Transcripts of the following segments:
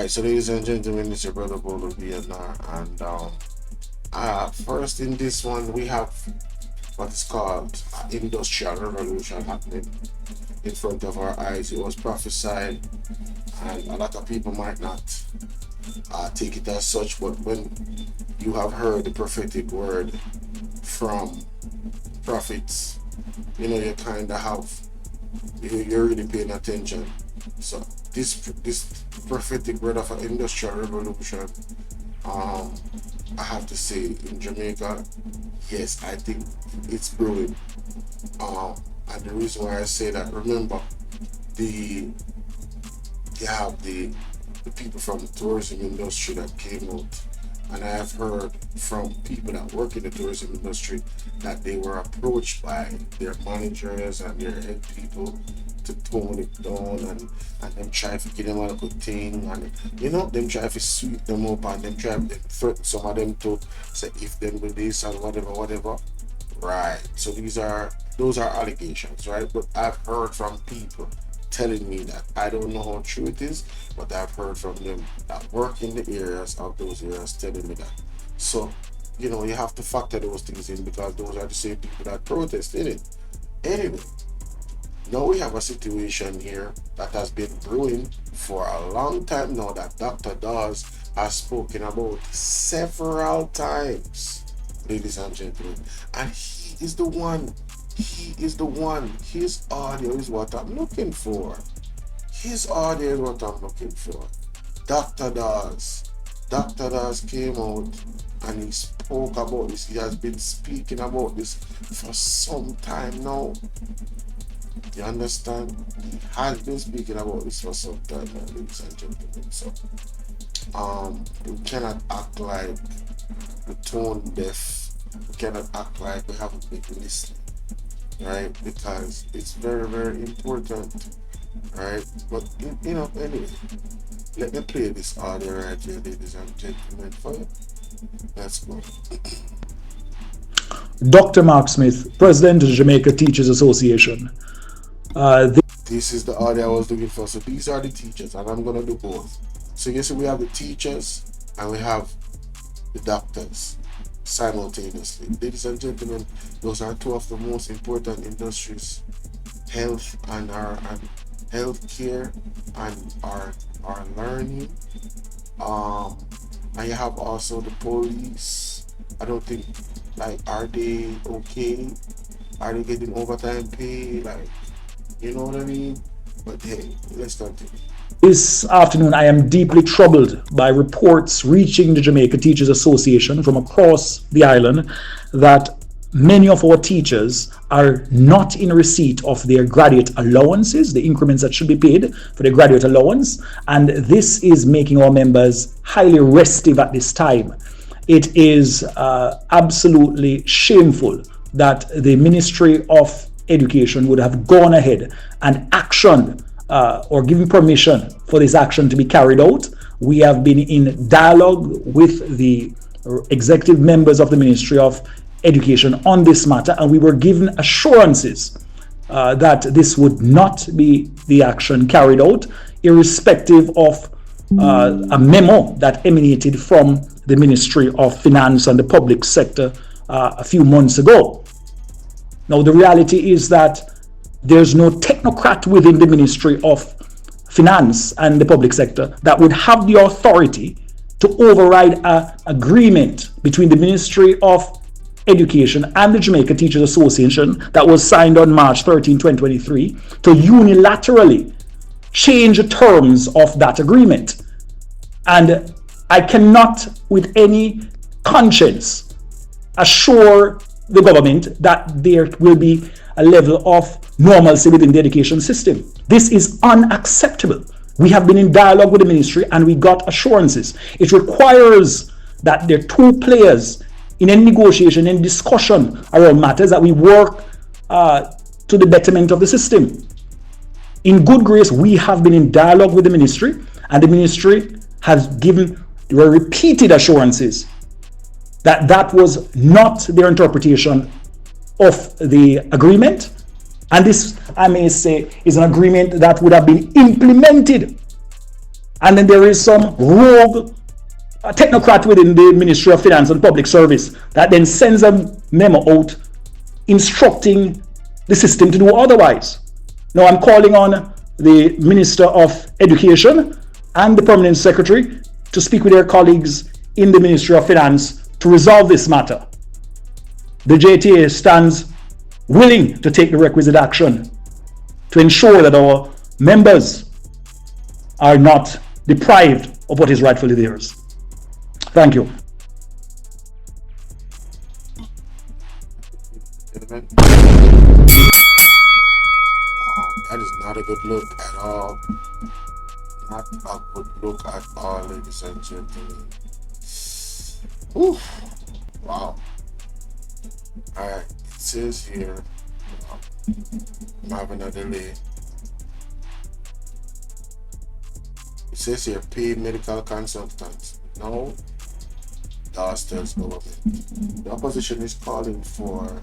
Right, so ladies and gentlemen, it's your brother Bolo Vietnam, and first in this one we have what is called industrial revolution happening in front of our eyes. It was prophesied, and a lot of people might not take it as such, but when you have heard the prophetic word from prophets, you kind of have you're really paying attention. So this prophetic word of an industrial revolution, um, I have to say in Jamaica, yes, I think it's brewing. And the reason why I say that, remember, the you have the people from the tourism industry that came out, and I have heard from people that work in the tourism industry that they were approached by their managers and their head people to tone it down, and them try to give them a good thing, and them try to sweep them up, and them try to threaten some of them to say if them do this and whatever. Right. So those are allegations, right? But I've heard from people telling me that I don't know how true it is, but I've heard from them that work in the areas of those areas telling me that. So, you have to factor those things in because those are the same people that protest in it. Anyway, now we have a situation here that has been brewing for a long time now that Dr. Dawes has spoken about several times, ladies and gentlemen. And he is the one. He is the one. His audio is what I'm looking for. His audio is what I'm looking for. Dr. Dawes. Dr. Dawes came out and he spoke about this. He has been speaking about this for some time now. You understand? He has been speaking about this for some time now, ladies and gentlemen. So, we cannot act like the tone deaf. We cannot act like we haven't been listening, right? Because it's very, very important, right? But anyway, let me play this audio right here, ladies and gentlemen, for you. Let's go. Dr. Mark Smith, President of the Jamaica Teachers Association. This is the audio I was looking for. So these are the teachers, and I'm gonna do both. So you see, we have the teachers and we have the doctors simultaneously. Ladies and gentlemen, those are two of the most important industries: health and healthcare and our learning. And you have also the police. I don't think, like, are they okay? Are they getting overtime pay? Like, you know what I mean? But hey, let's continue. This afternoon, I am deeply troubled by reports reaching the Jamaica Teachers Association from across the island that many of our teachers are not in receipt of their graduate allowances, the increments that should be paid for their graduate allowance. And this is making our members highly restive at this time. It is absolutely shameful that the Ministry of Education would have gone ahead and actioned or given permission for this action to be carried out. We have been in dialogue with the executive members of the Ministry of Education on this matter, and we were given assurances that this would not be the action carried out, irrespective of a memo that emanated from the Ministry of Finance and the public sector a few months ago. Now, the reality is that there's no technocrat within the Ministry of Finance and the public sector that would have the authority to override an agreement between the Ministry of Education and the Jamaica Teachers Association that was signed on March 13, 2023, to unilaterally change the terms of that agreement. And I cannot, with any conscience, assure the government that there will be a level of normalcy within the education system. This is unacceptable. We have been in dialogue with the ministry and we got assurances. It requires that there are two players in any negotiation, in discussion around matters, that we work to the betterment of the system. In good grace, we have been in dialogue with the ministry, and the ministry has given repeated assurances that that was not their interpretation of the agreement. And this, I may say, is an agreement that would have been implemented And then there is some rogue technocrat within the Ministry of Finance and Public Service that then sends a memo out instructing the system to do otherwise. Now I'm calling on the Minister of Education and the Permanent Secretary to speak with their colleagues in the Ministry of Finance to resolve this matter. The JTA stands willing to take the requisite action to ensure that our members are not deprived of what is rightfully theirs. Thank you. That is not a good look at all. Not a good look at all, ladies and gentlemen. Oof. Wow. Alright, it says here, I'm having a delay. It says here, pay medical consultants. No, DOS tells government. The opposition is calling for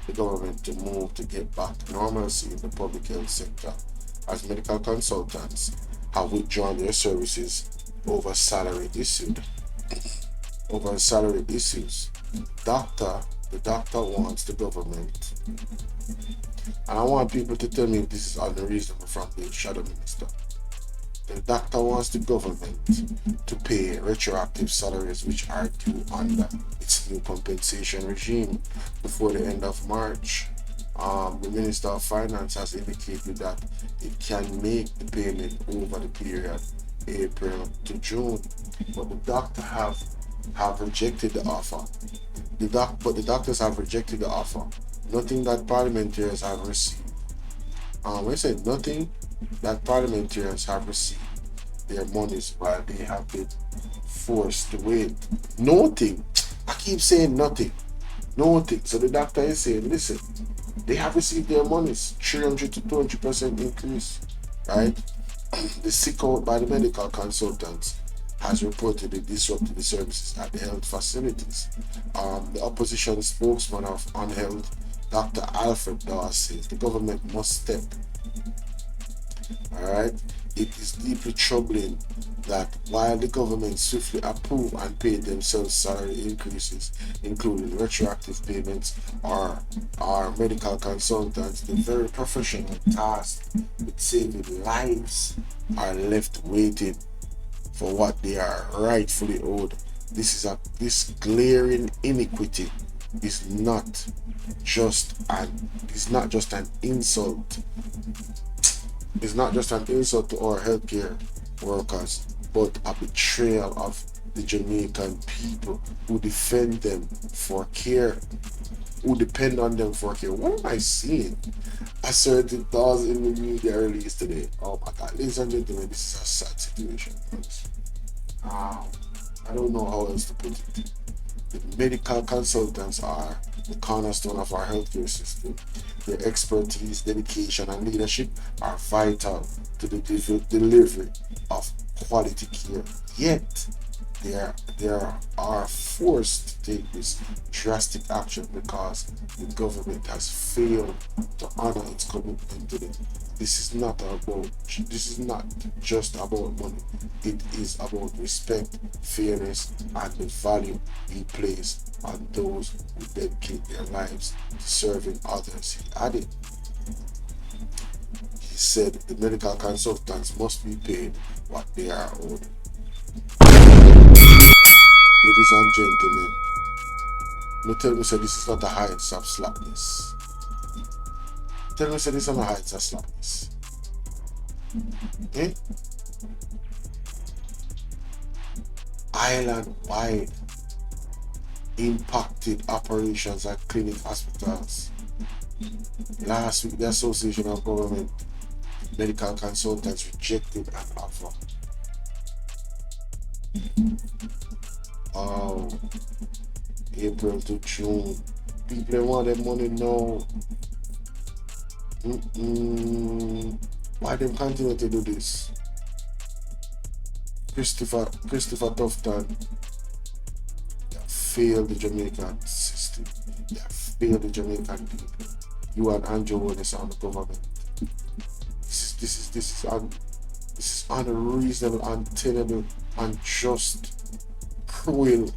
the government to move to get back normalcy in the public health sector, as medical consultants have withdrawn their services over salary issues. The doctor wants the government, and I want people to tell me if this is unreasonable from the shadow minister. The doctor wants the government to pay retroactive salaries which are due under its new compensation regime before the end of March. The Minister of Finance has indicated that it can make the payment over the period April to June, but the doctor have rejected the offer. But the doctors have rejected the offer. Nothing that parliamentarians have received. When I say nothing that parliamentarians have received their monies while they have been forced to wait. Nothing. I keep saying nothing. Nothing. So the doctor is saying, listen, they have received their monies, 300 to 200% increase, right? The sick out by the medical consultants has reportedly disrupted the services at the health facilities. The opposition spokesman of Unhealth, Dr. Alfred Dawes, says the government must step. Alright, it is deeply troubling that while the government swiftly approved and paid themselves salary increases, including retroactive payments or medical consultants, the very professional tasked with saving lives are left waiting for what they are rightfully owed. This glaring iniquity is not just an insult. It's not just an insult to our healthcare workers, but a betrayal of the Jamaican people who defend them for care, who depend on them for care. What am I seeing? I saw it does in the media release today. Oh my God, ladies and gentlemen, this is a sad situation. I don't know how else to put it. The medical consultants are the cornerstone of our healthcare system. Their expertise, dedication, and leadership are vital to the delivery of quality care. Yet, they are forced to take this drastic action because the government has failed to honor its commitment to them. This is not just about money. It is about respect, fairness, and the value we place on those who dedicate their lives to serving others, he added. He said the medical consultants must be paid what they are owed. Ladies and gentlemen, no tell me say this is not the heights of slackness. Tell me say this is not the heights of slackness. Eh? Island-wide impacted operations at clinic hospitals. Last week, the Association of Government Medical Consultants rejected an offer. April to June. People want their money now. Why them continue to do this? Christopher Tufton, they have failed the Jamaican system. They have failed the Jamaican people. You and Andrew Willis on the government. This is unreasonable, untenable, unjust, cruel,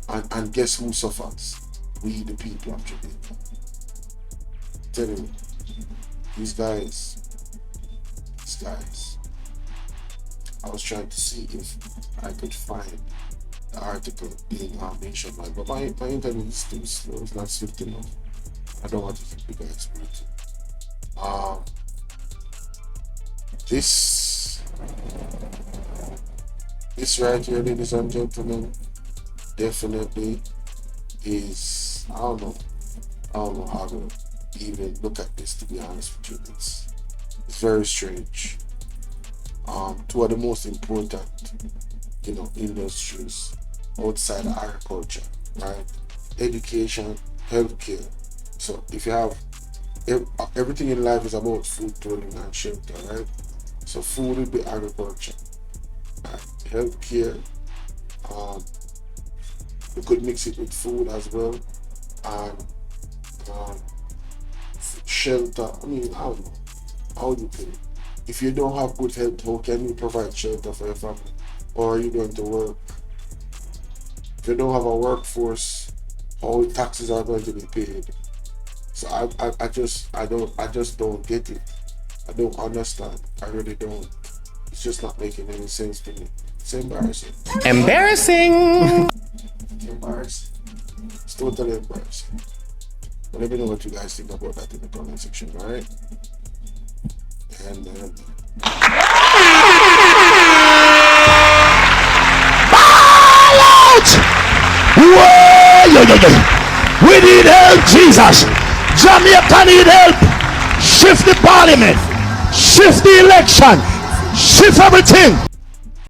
and guess who suffers? We, the people of Jamaica. Telling you, these guys. I was trying to see if I could find the article being mentioned, but my internet is too slow. It's not swift enough. I don't want to keep you guys waiting. This right here, ladies and gentlemen, definitely is, I don't know how to even look at this, to be honest with you. It's very strange. Two of the most important, industries outside of agriculture, right? Education, healthcare. So if you have everything in life is about food, clothing, and shelter, right? So food would be agriculture, right? Healthcare. You could mix it with food as well, and shelter. I mean, I don't know. How do you put it? If you don't have good health, how can you provide shelter for your family? Or are you going to work? If you don't have a workforce, how taxes are going to be paid? So I just don't get it. I don't understand. I really don't. It's just not making any sense to me. It's embarrassing. Embarrassing! Embarrassing. It's totally embarrassing. But let me know what you guys think about that in the comment section, alright? And We need help, Jesus. Jamaica need help. Shift the parliament. Shift the election. Shift everything.